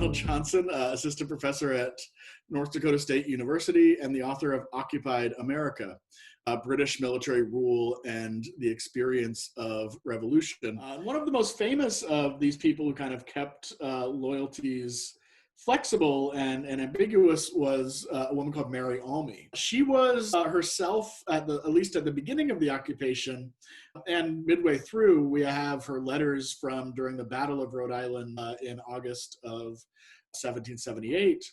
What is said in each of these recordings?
Donald Johnson, assistant professor at North Dakota State University and the author of Occupied America, British Military Rule and the Experience of Revolution. One of the most famous of these people who kind of kept loyalties flexible and ambiguous was a woman called Mary Almy. She was herself, at least at the beginning of the occupation, and midway through, we have her letters from during the Battle of Rhode Island in August of 1778,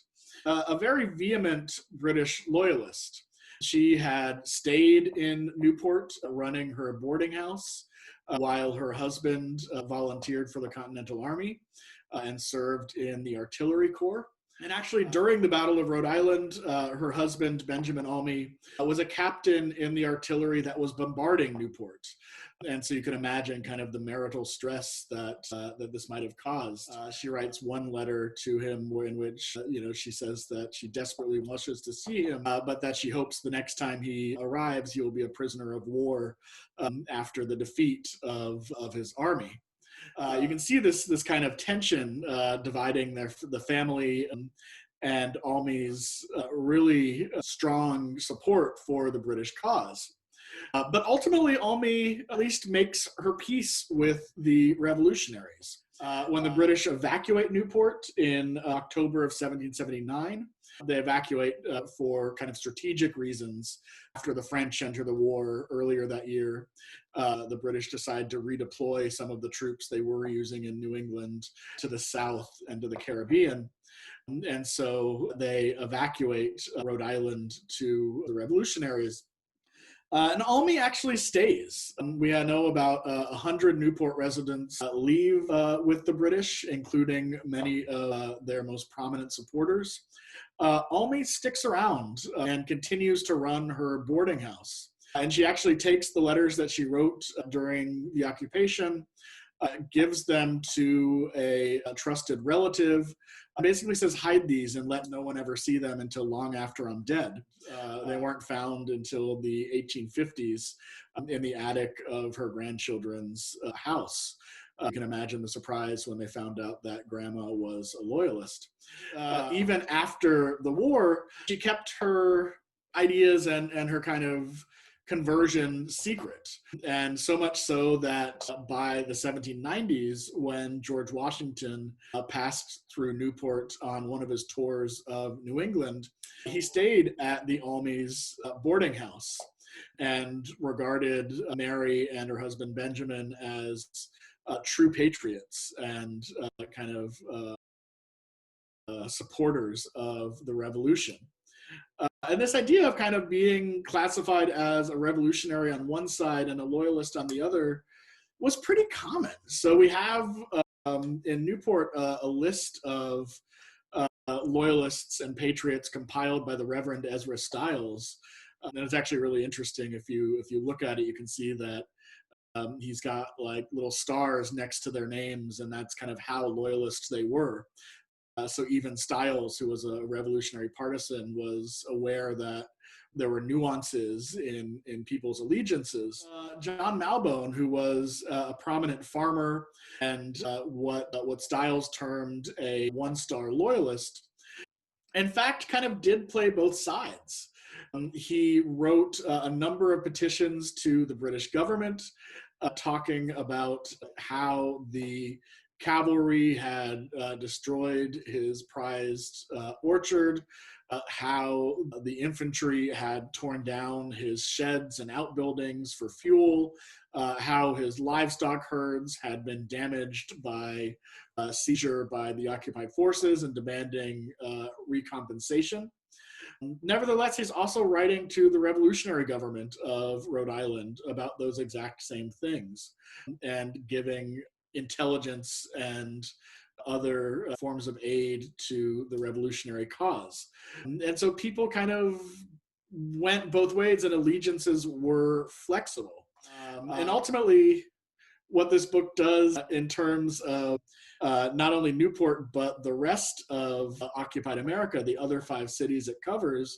a very vehement British loyalist. She had stayed in Newport running her boarding house while her husband volunteered for the Continental Army and served in the Artillery Corps. And actually, during the Battle of Rhode Island, her husband, Benjamin Almy, was a captain in the artillery that was bombarding Newport. And so you can imagine kind of the marital stress that this might have caused. She writes one letter to him in which, she says that she desperately wishes to see him, but that she hopes the next time he arrives, he will be a prisoner of war after the defeat of his army. You can see this kind of tension dividing the family and Almy's really strong support for the British cause. But ultimately, Almy at least makes her peace with the revolutionaries. When the British evacuate Newport in October of 1779, they evacuate for kind of strategic reasons. After the French enter the war earlier that year, the British decide to redeploy some of the troops they were using in New England to the South and to the Caribbean. And so they evacuate Rhode Island to the revolutionaries. And Almy actually stays. We know about 100 Newport residents leave with the British, including many of their most prominent supporters. Almy sticks around and continues to run her boarding house. And she actually takes the letters that she wrote during the occupation, gives them to a trusted relative, basically says, hide these and let no one ever see them until long after I'm dead. They weren't found until the 1850s in the attic of her grandchildren's house. You can imagine the surprise when they found out that grandma was a loyalist. Even after the war, she kept her ideas and her kind of conversion secret. And so much so that by the 1790s, when George Washington passed through Newport on one of his tours of New England, he stayed at the Almy's boarding house and regarded Mary and her husband Benjamin as true patriots and kind of supporters of the revolution. And this idea of kind of being classified as a revolutionary on one side and a loyalist on the other was pretty common. So we have in Newport a list of loyalists and patriots compiled by the Reverend Ezra Stiles. And it's actually really interesting. If you look at it, you can see that he's got like little stars next to their names, and that's kind of how loyalists they were. So even Stiles, who was a revolutionary partisan, was aware that there were nuances in people's allegiances. John Malbone, who was a prominent farmer and what Stiles termed a one-star loyalist, in fact, kind of did play both sides. He wrote a number of petitions to the British government talking about how the cavalry had destroyed his prized orchard, how the infantry had torn down his sheds and outbuildings for fuel, how his livestock herds had been damaged by seizure by the occupied forces and demanding recompensation. Nevertheless, he's also writing to the revolutionary government of Rhode Island about those exact same things and giving intelligence and other forms of aid to the revolutionary cause. And so people kind of went both ways and allegiances were flexible. And ultimately, what this book does in terms of not only Newport, but the rest of occupied America, the other 5 cities it covers,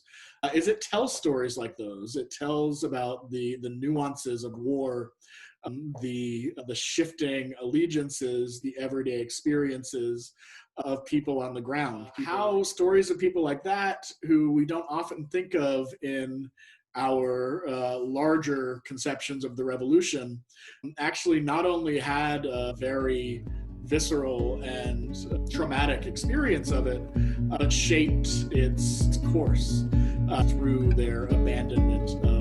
is it tells stories like those. It tells about the nuances of war, the shifting allegiances, the everyday experiences, of people on the ground. How stories of people like that, who we don't often think of in our larger conceptions of the revolution, actually not only had a very visceral and traumatic experience of it, but shaped its course through their abandonment of